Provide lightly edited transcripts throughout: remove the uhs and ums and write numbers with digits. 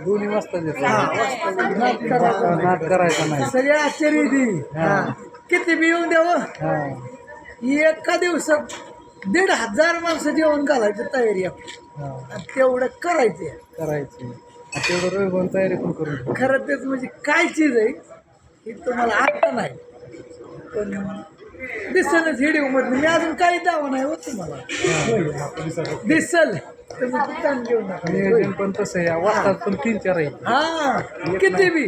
दोन्ही वाजता नाद करायचा नाही. सगळे आश्चर्य दी किती बी येऊन द्यावं. एका दिवसात 1,500 माणसं जेवण घालायचं तयारी आपली. आणि तेवढं करायचं तेवढं रविवार तयारी पण करून खरं तेच म्हणजे काय चीज आहे ही तुम्हाला आता नाही पण दिसलच व्हिडिओ मधून. मी अजून काही दावा नाही होत तुम्हाला दिसल तुम्ही दुकान घेऊन नियोजन पण तसं आहे. वाजतात पण 3-4 आहे. हा किती बी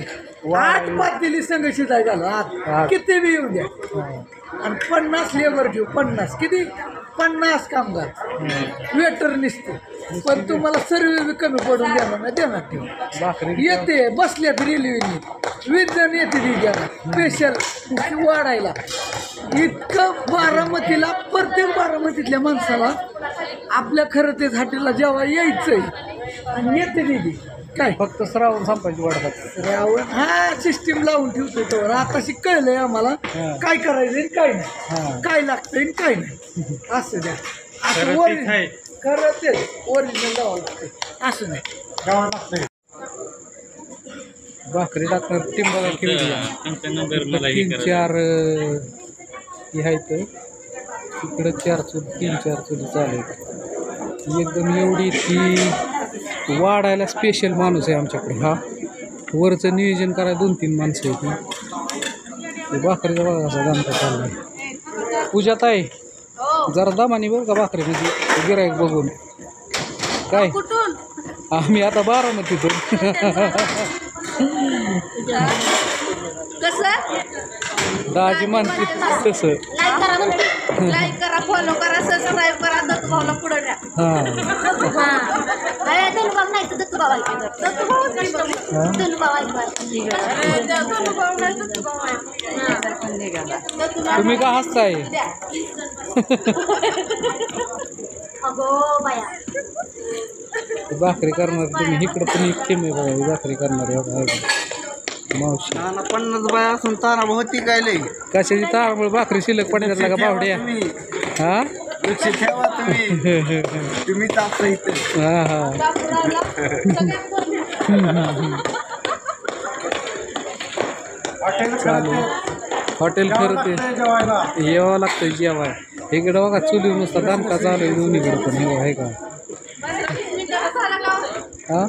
8 पातेली संघ शिजाय झालं 8 किती बी येऊन द्या. आणि 50 लेबर ठेवू 50 किती 50 कामगार वेटर निसते पण तुम्हाला सर्व कमी पडून देणार नाही देणार ठेव. भाकरी येते बसल्यात रेल्वेने 20 जण येते ती द्यायला स्पेशल वाढायला. इतकं बारामतीला प्रत्येक बारामतीतल्या माणसाला आपल्या खरं तेच हॉटेलला जेव्हा यायचंय आणि येते दिदी काय फक्त श्रावण संपायची वाट बघतात. रावण हा सिस्टीम लावून ठेवतो तर आता कळलंय आम्हाला काय करायचंय काय नाही काय लागतंय काय नाही असं द्या. खरं तेच ओरिजिनल द्यावं लागतंय असं नाही गावाला लागतंय. भाकरी टाकणार टीम बघा केवढी 3-4 हे आहेत. इकडं 4 चूल 3-4 चुली चालू आहेत. एकदम एवढी ती वाढायला स्पेशल माणूस आहे आमच्याकडे. हा वरचं नियोजन करायला 2-3 माणसं आहेत. भाकरीचा बघा कसा दामटा चाललाय. पूजात आहे जरा दामानी बरं का भाकरी म्हणजे गिरायक बघून काय आम्ही आता बारामतीतून दाजी म्हणते तसं लाईक करा फॉलो करा सबस्क्राईब करा दत्तूभाऊला पुढे द्या. तुम्ही का हसताय. भाकरी करणार तुम्ही इकडं पण एक टीम आहे बघा. भाकरी करणार मावशी 50 बाया असून तारा होती काय लई कशाची तारामुळे भाकरी शिल्लक पडण्यात का बावड्या. हा लक्ष ठेवा तुम्ही तापता इथे. हा हा चालू हॉटेल खरं ते यावं लागतं जेवाय. इकडं बघा चुली नुसता दामका चालू आहे दोन्हीकडे पण हे आहे का. हा